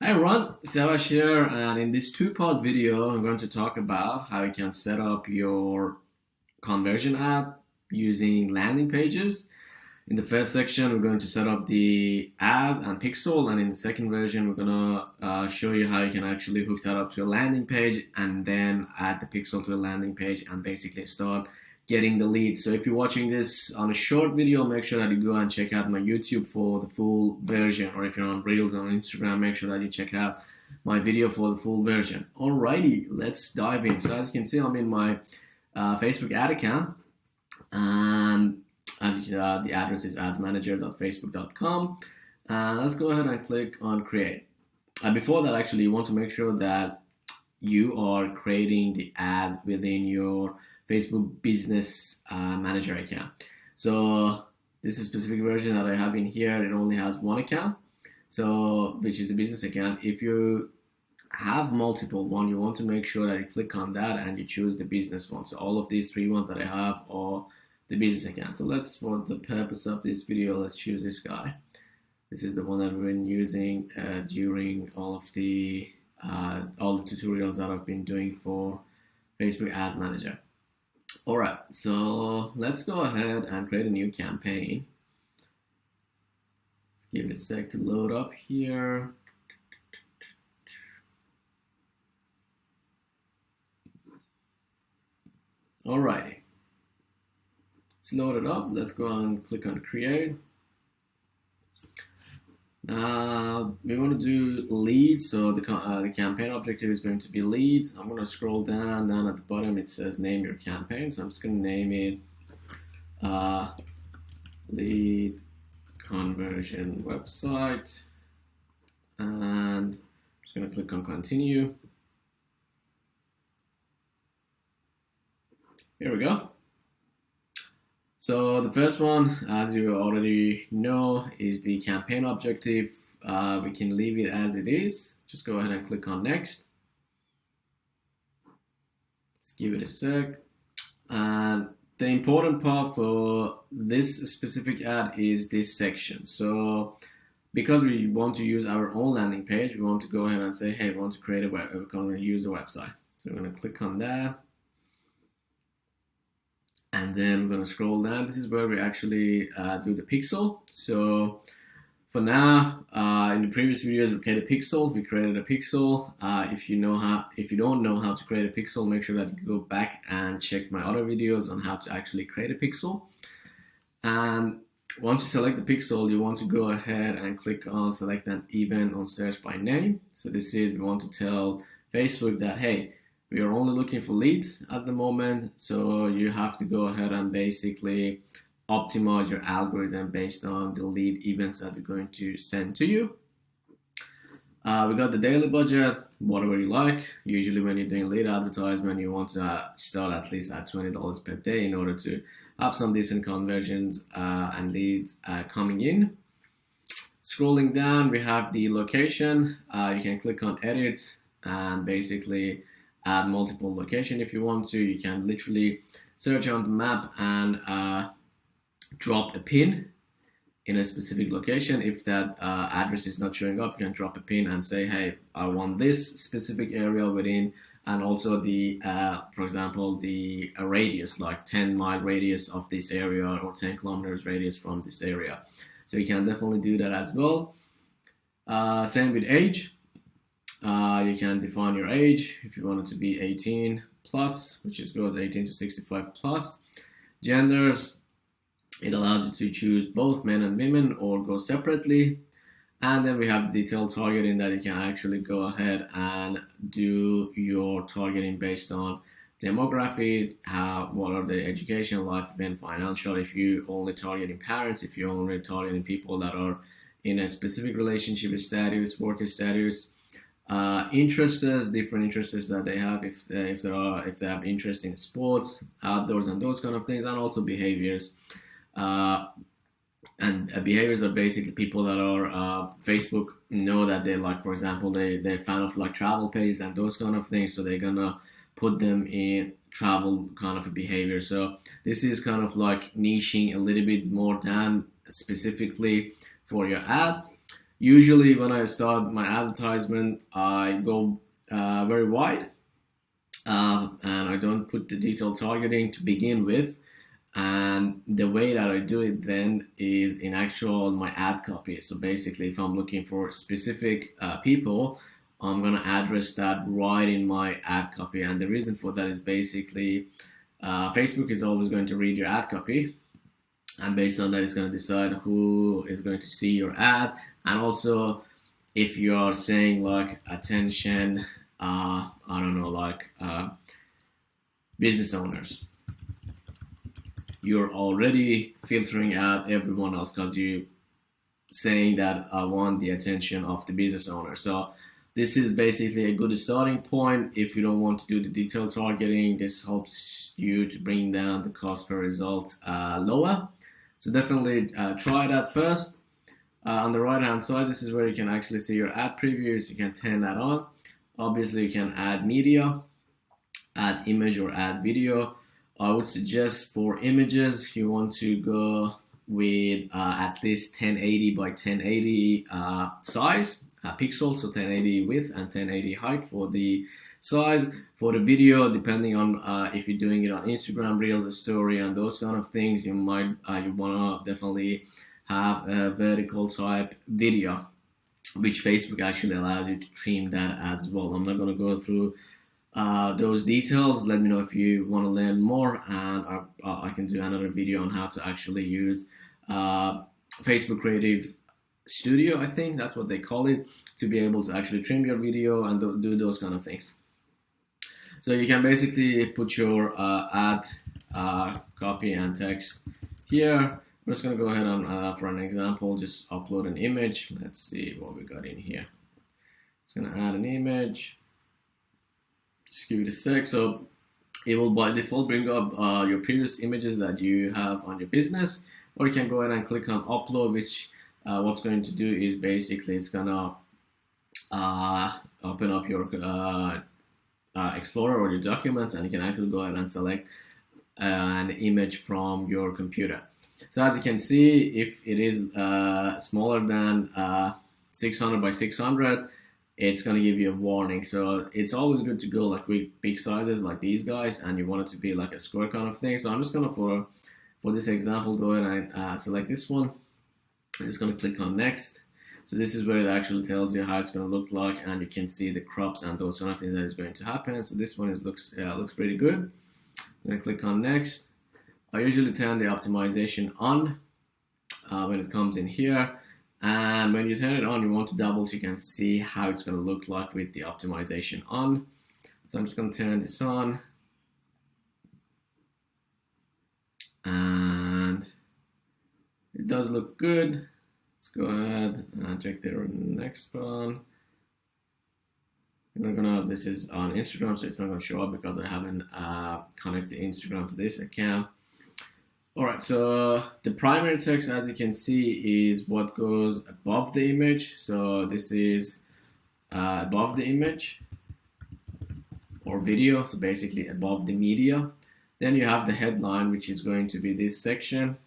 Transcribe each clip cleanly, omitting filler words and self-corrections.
Hi everyone, Siavash here, and in this two-part video, I'm going to talk about how you can set up your conversion app using landing pages. In the first section, we're going to set up the ad and pixel, and in the second version, we're gonna show you how you can actually hook that up to a landing page and then add the pixel to a landing page and basically start getting the leads. So if you're watching this on a short video, make sure that you go and check out my YouTube for the full version, or if you're on Reels on Instagram, make sure that you check out my video for the full version. Alrighty, let's dive in. So as you can see, I'm in my Facebook ad account, and as the address is adsmanager.facebook.com. Let's go ahead and click on create. Before that, actually, you want to make sure that you are creating the ad within your Facebook Business Manager account. So this is a specific version that I have in here. It only has one account, so which is a business account. If you have multiple one, you want to make sure that you click on that and you choose the business one. So all of these three ones that I have are the business account. So let's, for the purpose of this video, let's choose this guy. This is the one that we've been using during all the tutorials that I've been doing for Facebook Ads Manager. All right, so let's go ahead and create a new campaign. Let's give it a sec to load up here. Alrighty, it's loaded up. Let's go and click on create. We want to do leads, so the campaign objective is going to be leads. I'm going to scroll down at the bottom. It says name your campaign, so I'm just going to name it lead conversion website, and I'm just going to click on continue. Here we go. So the first one, as you already know, is the campaign objective. We can leave it as it is. Just go ahead and click on next. Let's give it a sec. And the important part for this specific ad is this section. So because we want to use our own landing page, we want to go ahead and say, hey, we want to create we're going to use a website. So we're going to click on that. And then we're going to scroll down. This is where we actually do the pixel. So for now, in the previous videos, we created a pixel. We created a pixel. If you don't know how to create a pixel, make sure that you go back and check my other videos on how to actually create a pixel. And once you select the pixel, you want to go ahead and click on select an event on search by name. So this is, we want to tell Facebook that, hey, we are only looking for leads at the moment, so you have to go ahead and basically optimize your algorithm based on the lead events that we're going to send to you. We got the daily budget, whatever you like. Usually when you're doing lead advertisement, you want to start at least at $20 per day in order to have some decent conversions and leads coming in. Scrolling down, we have the location. You can click on edit and basically add multiple location if you want to. You can literally search on the map and drop a pin in a specific location. If that address is not showing up, you can drop a pin and say, hey, I want this specific area within, and also the, for example, the radius, like 10-mile radius of this area or 10 kilometers radius from this area. So you can definitely do that as well. Same with age. You can define your age if you want it to be 18 plus, which is goes 18 to 65 plus. Genders, it allows you to choose both men and women or go separately. And then we have detailed targeting that you can actually go ahead and do your targeting based on demography, what are the education, life event, financial. If you only targeting parents, if you're only targeting people that are in a specific relationship status, work status, interests, different interests that they have, if they have interest in sports, outdoors, and those kind of things, and also behaviors. Behaviors are basically people that are Facebook know that they like, for example, they're fan of like travel pages and those kind of things, so they're gonna put them in travel kind of a behavior. So this is kind of like niching a little bit more down specifically for your ad. Usually when I start my advertisement, I go very wide, and I don't put the detailed targeting to begin with. And the way that I do it then is in actual my ad copy. So basically, if I'm looking for specific people, I'm gonna address that right in my ad copy. And the reason for that is basically Facebook is always going to read your ad copy, and based on that, it's going to decide who is going to see your ad. And also, if you are saying like attention, I don't know, like business owners, you're already filtering out everyone else because you're saying that I want the attention of the business owner. So this is basically a good starting point. If you don't want to do the detailed targeting, this helps you to bring down the cost per result lower. So definitely try that first. On the right hand side, this is where you can actually see your ad previews. You can turn that on. Obviously, you can add media, add image or add video. I would suggest for images, you want to go with at least 1080 by 1080 size, pixels, so 1080 width and 1080 height for the size. For the video, depending on if you're doing it on Instagram Reels, a story, and those kind of things, you might you want to definitely have a vertical type video, which Facebook actually allows you to trim that as well. I'm not going to go through those details. Let me know if you want to learn more, and I can do another video on how to actually use Facebook Creative Studio, I think that's what they call it, to be able to actually trim your video and do those kind of things. So you can basically put your ad copy and text here. I'm just going to go ahead and, for an example, just upload an image. Let's see what we got in here. Just going to add an image. Just give it a sec. So it will by default bring up your previous images that you have on your business, or you can go ahead and click on upload, which what's going to do is basically it's going to open up your Explorer or your documents, and you can actually go ahead and select an image from your computer. So as you can see, if it is smaller than 600 by 600, it's going to give you a warning. So it's always good to go like with big sizes like these guys, and you want it to be like a square kind of thing. So I'm just going to, for this example, go ahead and select this one. I'm just going to click on next. So this is where it actually tells you how it's going to look like, and you can see the crops and those kind of things that is going to happen. So this one looks pretty good. I'm going to click on next. I usually turn the optimization on when it comes in here. And when you turn it on, you want to double check and see how it's going to look like with the optimization on. So I'm just going to turn this on. And it does look good. Let's go ahead and check the next one. This is on Instagram, so it's not going to show up because I haven't connected Instagram to this account. Alright, so the primary text, as you can see, is what goes above the image. So this is above the image or video, so basically above the media. Then you have the headline, which is going to be this section.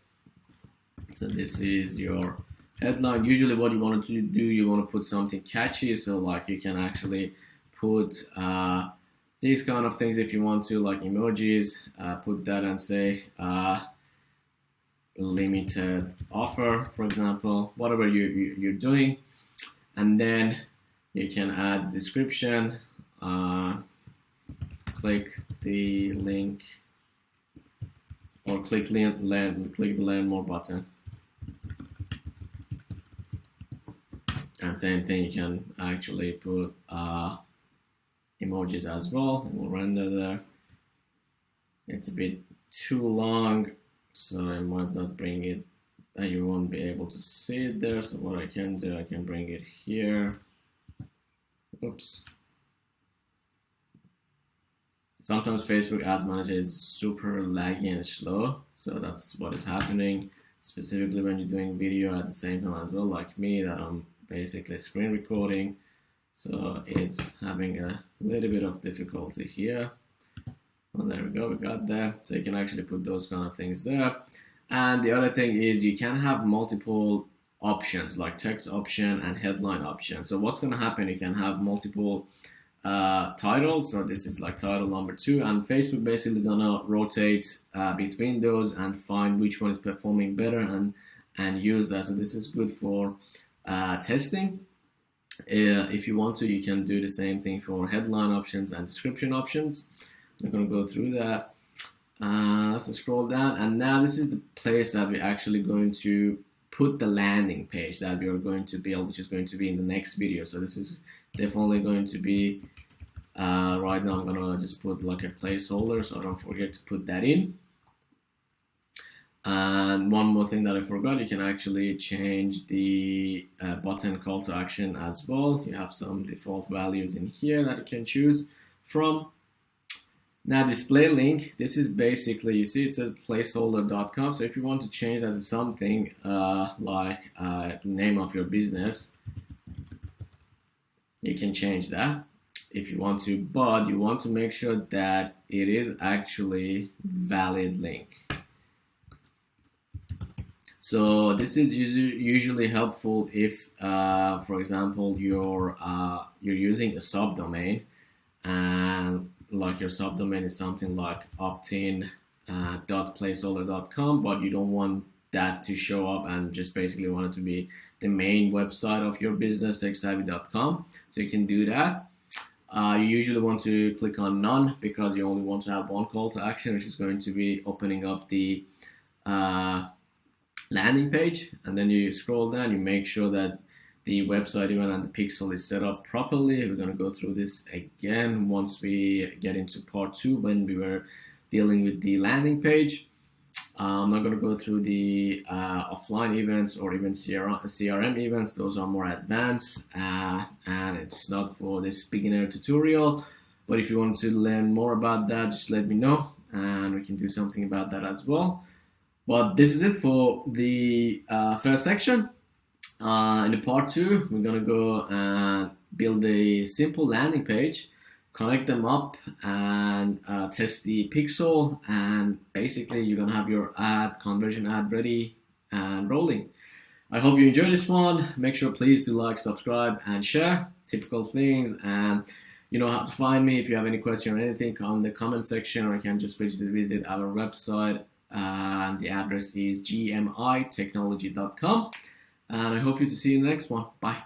So this is your headline. Usually what you want to do, you want to put something catchy, so like you can actually put these kind of things if you want to, like emojis, put that and say limited offer, for example, whatever you're doing. And then you can add description, click the link, or click the learn more button. And same thing, you can actually put emojis as well. It will render there. It's a bit too long, so I might not bring it, and you won't be able to see it there. So what I can do, I can bring it here. Oops. Sometimes Facebook Ads Manager is super laggy and slow, so that's what is happening, specifically when you're doing video at the same time as well, like me, that I'm basically screen recording. So it's having a little bit of difficulty here. Well, there we go, we got there. So you can actually put those kind of things there. And the other thing is you can have multiple options like text option and headline option. So what's going to happen, you can have multiple titles. So this is like title number 2, and Facebook basically gonna rotate between those and find which one is performing better and use that. So this is good for testing. If you want to, you can do the same thing for headline options and description options. I'm going to go through that. Let's scroll down, and now this is the place that we're actually going to put the landing page that we are going to build, which is going to be in the next video. So this is definitely going to be right now. I'm gonna just put like a placeholder so I don't forget to put that in. And one more thing that I forgot, you can actually change the button call to action as well. You have some default values in here that you can choose from. Now display link, this is basically, you see it says placeholder.com. So if you want to change that to something like name of your business, you can change that if you want to, but you want to make sure that it is actually valid link. So this is usually helpful if, for example, you're using a subdomain, and like your subdomain is something like opt-in.placeholder.com, but you don't want that to show up and just basically want it to be the main website of your business, techsavvy.com. So you can do that. You usually want to click on none because you only want to have one call to action, which is going to be opening up the landing page. And then you scroll down, you make sure that the website event and the pixel is set up properly. We're going to go through this again once we get into part 2 when we were dealing with the landing page. I'm not going to go through the offline events or even CRM events. Those are more advanced and it's not for this beginner tutorial. But if you want to learn more about that, just let me know and we can do something about that as well. But this is it for the first section. In the part 2, we're going to go and build a simple landing page, connect them up, and test the pixel, and basically you're going to have your conversion ad ready and rolling. I hope you enjoyed this one. Make sure please to like, subscribe, and share. Typical things, and you know how to find me. If you have any question or anything, on the comment section, or you can just visit our website, and the address is gmimarketing.com. And I hope to see you in the next one. Bye.